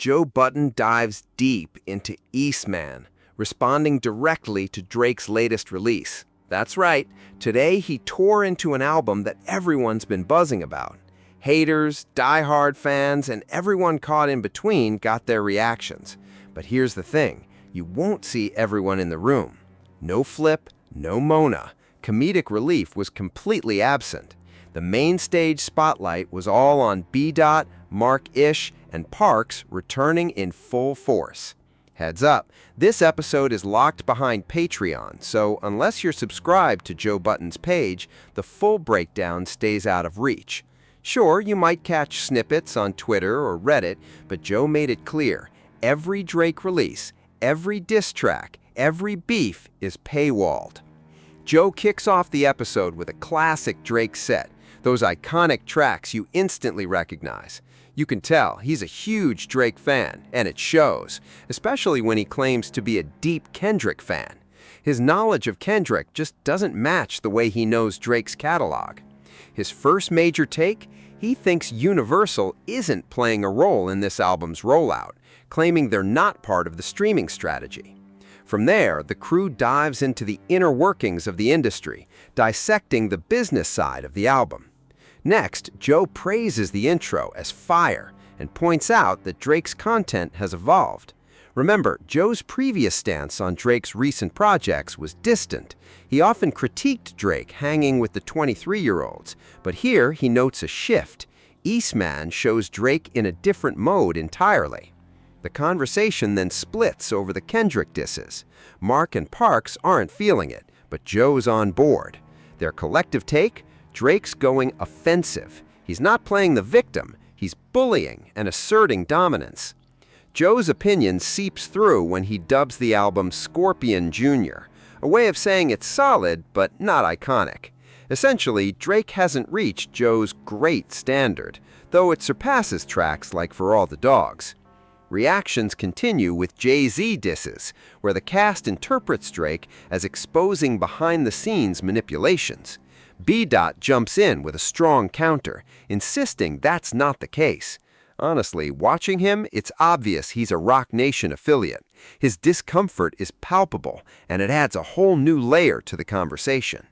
Joe Budden dives deep into Iceman, responding directly to Drake's latest release. That's right, today he tore into an album that everyone's been buzzing about. Haters, die-hard fans, and everyone caught in between got their reactions. But here's the thing, you won't see everyone in the room. No Flip, no Mona. Comedic relief was completely absent. The main stage spotlight was all on B-Dot, Mark-ish, and Parks returning in full force. Heads up, this episode is locked behind Patreon, so unless you're subscribed to Joe Budden's page, the full breakdown stays out of reach. Sure, you might catch snippets on Twitter or Reddit, but Joe made it clear, every Drake release, every diss track, every beef is paywalled. Joe kicks off the episode with a classic Drake set, those iconic tracks you instantly recognize. You can tell he's a huge Drake fan, and it shows, especially when he claims to be a deep Kendrick fan. His knowledge of Kendrick just doesn't match the way he knows Drake's catalog. His first major take, he thinks Universal isn't playing a role in this album's rollout, claiming they're not part of the streaming strategy. From there, the crew dives into the inner workings of the industry, dissecting the business side of the album. Next, Joe praises the intro as fire and points out that Drake's content has evolved. Remember, Joe's previous stance on Drake's recent projects was distant. He often critiqued Drake hanging with the 23-year-olds, but here he notes a shift. Iceman shows Drake in a different mode entirely. The conversation then splits over the Kendrick disses. Mark and Parks aren't feeling it, but Joe's on board. Their collective take? Drake's going offensive. He's not playing the victim, he's bullying and asserting dominance. Joe's opinion seeps through when he dubs the album Scorpion Jr., a way of saying it's solid but not iconic. Essentially, Drake hasn't reached Joe's great standard, though it surpasses tracks like For All the Dogs. Reactions continue with Jay-Z disses, where the cast interprets Drake as exposing behind-the-scenes manipulations. B-Dot jumps in with a strong counter, insisting that's not the case. Honestly, watching him, it's obvious he's a Roc Nation affiliate. His discomfort is palpable, and it adds a whole new layer to the conversation.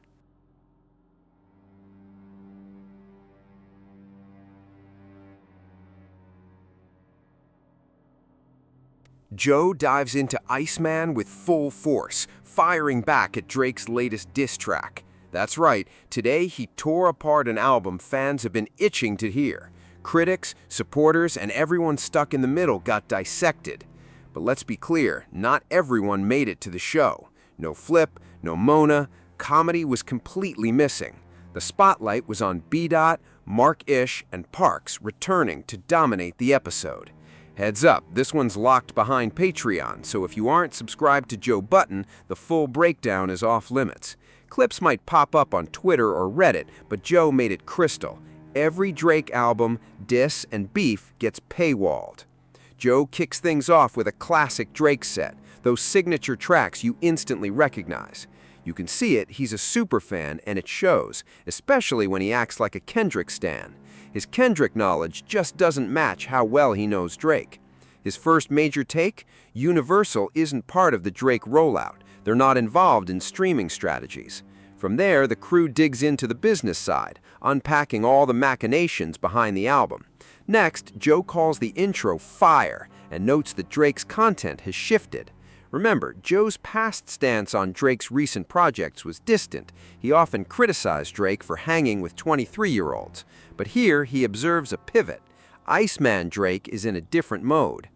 Joe dives into Iceman with full force, firing back at Drake's latest diss track. That's right, today he tore apart an album fans have been itching to hear. Critics, supporters, and everyone stuck in the middle got dissected. But let's be clear, not everyone made it to the show. No Flip, no Mona, comedy was completely missing. The spotlight was on B-Dot, Mark-ish, and Parks returning to dominate the episode. Heads up, this one's locked behind Patreon, so if you aren't subscribed to Joe Budden, the full breakdown is off limits. Clips might pop up on Twitter or Reddit, but Joe made it crystal. Every Drake album, diss, and beef gets paywalled. Joe kicks things off with a classic Drake set, those signature tracks you instantly recognize. You can see it, he's a superfan, and it shows, especially when he acts like a Kendrick stan. His Kendrick knowledge just doesn't match how well he knows Drake. His first major take? Universal isn't part of the Drake rollout. They're not involved in streaming strategies. From there, the crew digs into the business side, unpacking all the machinations behind the album. Next, Joe calls the intro fire and notes that Drake's content has shifted. Remember, Joe's past stance on Drake's recent projects was distant. He often criticized Drake for hanging with 23-year-olds. But here, he observes a pivot. Iceman Drake is in a different mode.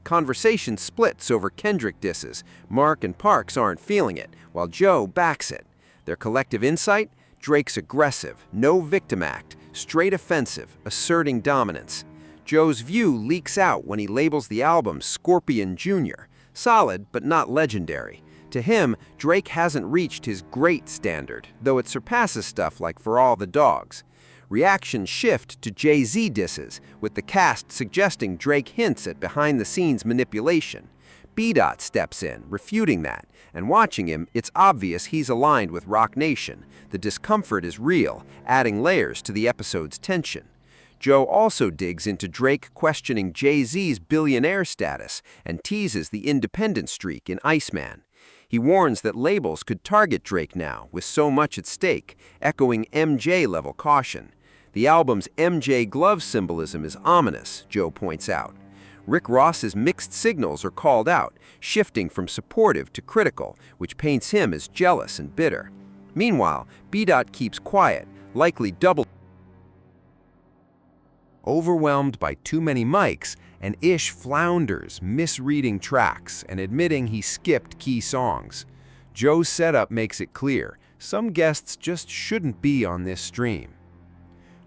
Conversation splits over Kendrick disses. Mark and Parks aren't feeling it, while Joe backs it. Their collective insight? Drake's aggressive, no victim act, straight offensive, asserting dominance. Joe's view leaks out when he labels the album Scorpion Jr., solid but not legendary. To him, Drake hasn't reached his great standard, though it surpasses stuff like For All the Dogs. Reactions shift to Jay-Z disses, with the cast suggesting Drake hints at behind-the-scenes manipulation. B-Dot steps in, refuting that, and watching him, it's obvious he's aligned with Roc Nation. The discomfort is real, adding layers to the episode's tension. Joe also digs into Drake questioning Jay-Z's billionaire status and teases the independent streak in Iceman. He warns that labels could target Drake now, with so much at stake, echoing MJ-level caution. The album's MJ glove symbolism is ominous, Joe points out. Rick Ross's mixed signals are called out, shifting from supportive to critical, which paints him as jealous and bitter. Meanwhile, B-Dot keeps quiet, likely double overwhelmed by too many mics, and Ish flounders, misreading tracks and admitting he skipped key songs. Joe's setup makes it clear, some guests just shouldn't be on this stream.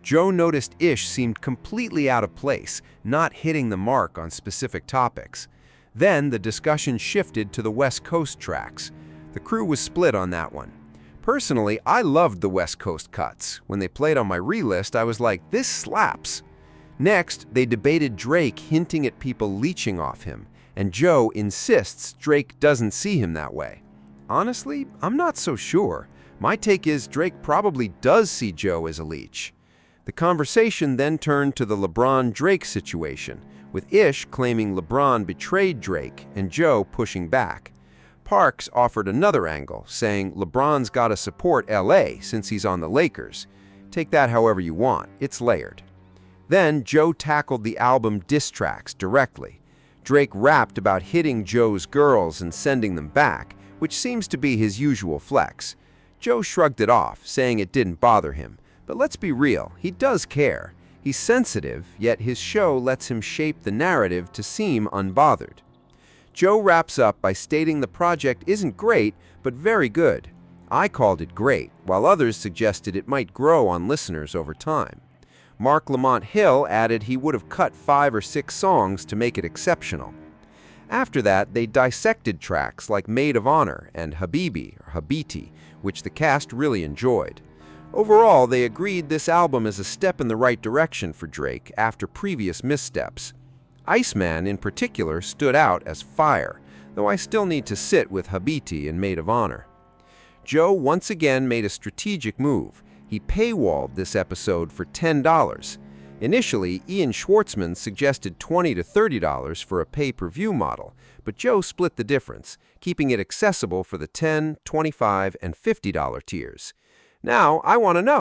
Joe noticed Ish seemed completely out of place, not hitting the mark on specific topics. Then the discussion shifted to the West Coast tracks. The crew was split on that one. Personally, I loved the West Coast cuts. When they played on my re-list, I was like, this slaps. Next, they debated Drake hinting at people leeching off him, and Joe insists Drake doesn't see him that way. Honestly, I'm not so sure. My take is Drake probably does see Joe as a leech. The conversation then turned to the LeBron-Drake situation, with Ish claiming LeBron betrayed Drake and Joe pushing back. Parks offered another angle, saying LeBron's gotta support LA since he's on the Lakers. Take that however you want, it's layered. Then Joe tackled the album diss tracks directly. Drake rapped about hitting Joe's girls and sending them back, which seems to be his usual flex. Joe shrugged it off, saying it didn't bother him. But let's be real, he does care. He's sensitive, yet his show lets him shape the narrative to seem unbothered. Joe wraps up by stating the project isn't great, but very good. I called it great, while others suggested it might grow on listeners over time. Mark Lamont Hill added he would have cut 5 or 6 songs to make it exceptional. After that, they dissected tracks like Maid of Honor and Habibi, or Habiti, which the cast really enjoyed. Overall, they agreed this album is a step in the right direction for Drake after previous missteps. Iceman, in particular, stood out as fire, though I still need to sit with Habiti and Maid of Honor. Joe once again made a strategic move. He paywalled this episode for $10. Initially, Ian Schwartzman suggested $20 to $30 for a pay-per-view model, but Joe split the difference, keeping it accessible for the $10, $25, and $50 tiers. Now, I want to know,